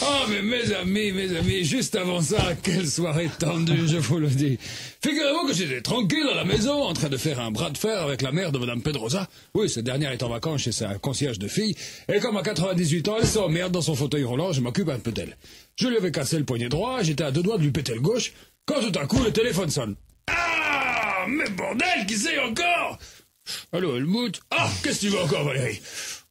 Oh, mais mes amis, juste avant ça, quelle soirée tendue, je vous le dis. Figurez-vous que j'étais tranquille à la maison, en train de faire un bras de fer avec la mère de Madame Pedrosa. Oui, cette dernière est en vacances chez sa concierge de fille, et comme à 98 ans, elle s'emmerde dans son fauteuil roulant, je m'occupe un peu d'elle. Je lui avais cassé le poignet droit, j'étais à deux doigts de lui péter le gauche, quand tout à coup, le téléphone sonne. Ah, mais bordel, qui c'est encore? Allô, Helmut? Ah, qu'est-ce que tu veux encore, Valérie?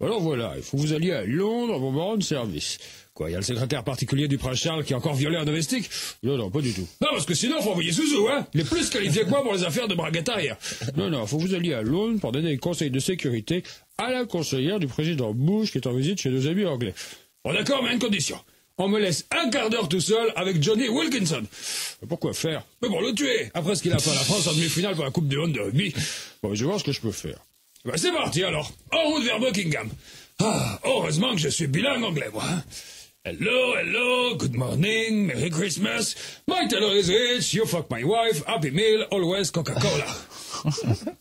Alors voilà, il faut que vous alliez à Londres pour me rendre service. Quoi, il y a le secrétaire particulier du prince Charles qui a encore violé un domestique? Non, pas du tout. Non, parce que sinon, faut envoyer Zouzou, hein? Il est plus qualifié que moi pour les affaires de braguette arrière. Non, faut que vous alliez à Londres pour donner des conseils de sécurité à la conseillère du président Bush qui est en visite chez nos amis anglais. Bon, d'accord, mais à une condition. On me laisse un quart d'heure tout seul avec Johnny Wilkinson. Mais pourquoi faire? Mais pour le tuer, après ce qu'il a fait à la France en demi-finale pour la Coupe du Monde de rugby. Bon, je vais voir ce que je peux faire. Ben, c'est parti alors, en route vers Buckingham. Ah, heureusement que je suis bilingue anglais, moi. Hein? Hello, good morning, Merry Christmas. My tailor is rich, you fuck my wife, Happy Meal, always Coca-Cola.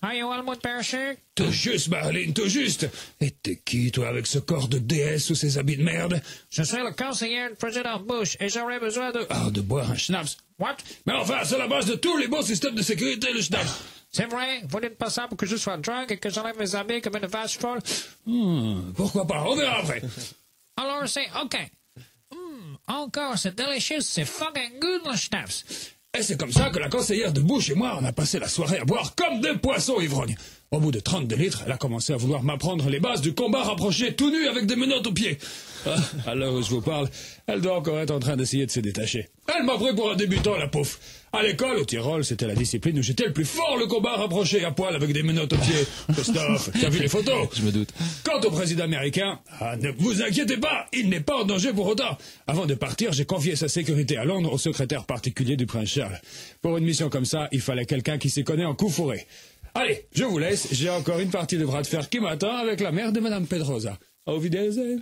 Are you Helmut Percher? Tout juste, Marlene, tout juste. Et t'es qui, toi, avec ce corps de déesse sous ces habits de merde? Je suis le conseiller du président Bush et j'aurais besoin de... Ah, de boire un schnapps. What? Mais enfin, c'est la base de tous les bons systèmes de sécurité, le schnapps. C'est vrai, vous n'êtes pas ça pour que je sois drunk et que j'enlève mes habits comme une vache folle? Pourquoi pas, on verra après. Alors c'est OK. Encore, c'est délicieux, c'est fucking good, le schnapps. Et c'est comme ça que la conseillère de Bush et moi, on a passé la soirée à boire comme des poissons ivrognes. Au bout de 32 litres, elle a commencé à vouloir m'apprendre les bases du combat rapproché tout nu avec des menottes aux pieds. Ah, à l'heure où je vous parle, elle doit encore être en train d'essayer de se détacher. Elle m'a pris pour un débutant, la pauvre. À l'école, au Tyrol, c'était la discipline où j'étais le plus fort, le combat rapproché à poil avec des menottes aux pieds. Christophe, tu as vu les photos? Je me doute. Quant au président américain, ne vous inquiétez pas, il n'est pas en danger pour autant. Avant de partir, j'ai confié sa sécurité à Londres au secrétaire particulier du prince Charles. Pour une mission comme ça, il fallait quelqu'un qui s'y connaît en coups fourrés. Allez, je vous laisse, j'ai encore une partie de bras de fer qui m'attend avec la mère de Madame Pedrosa. Auf Wiedersehen.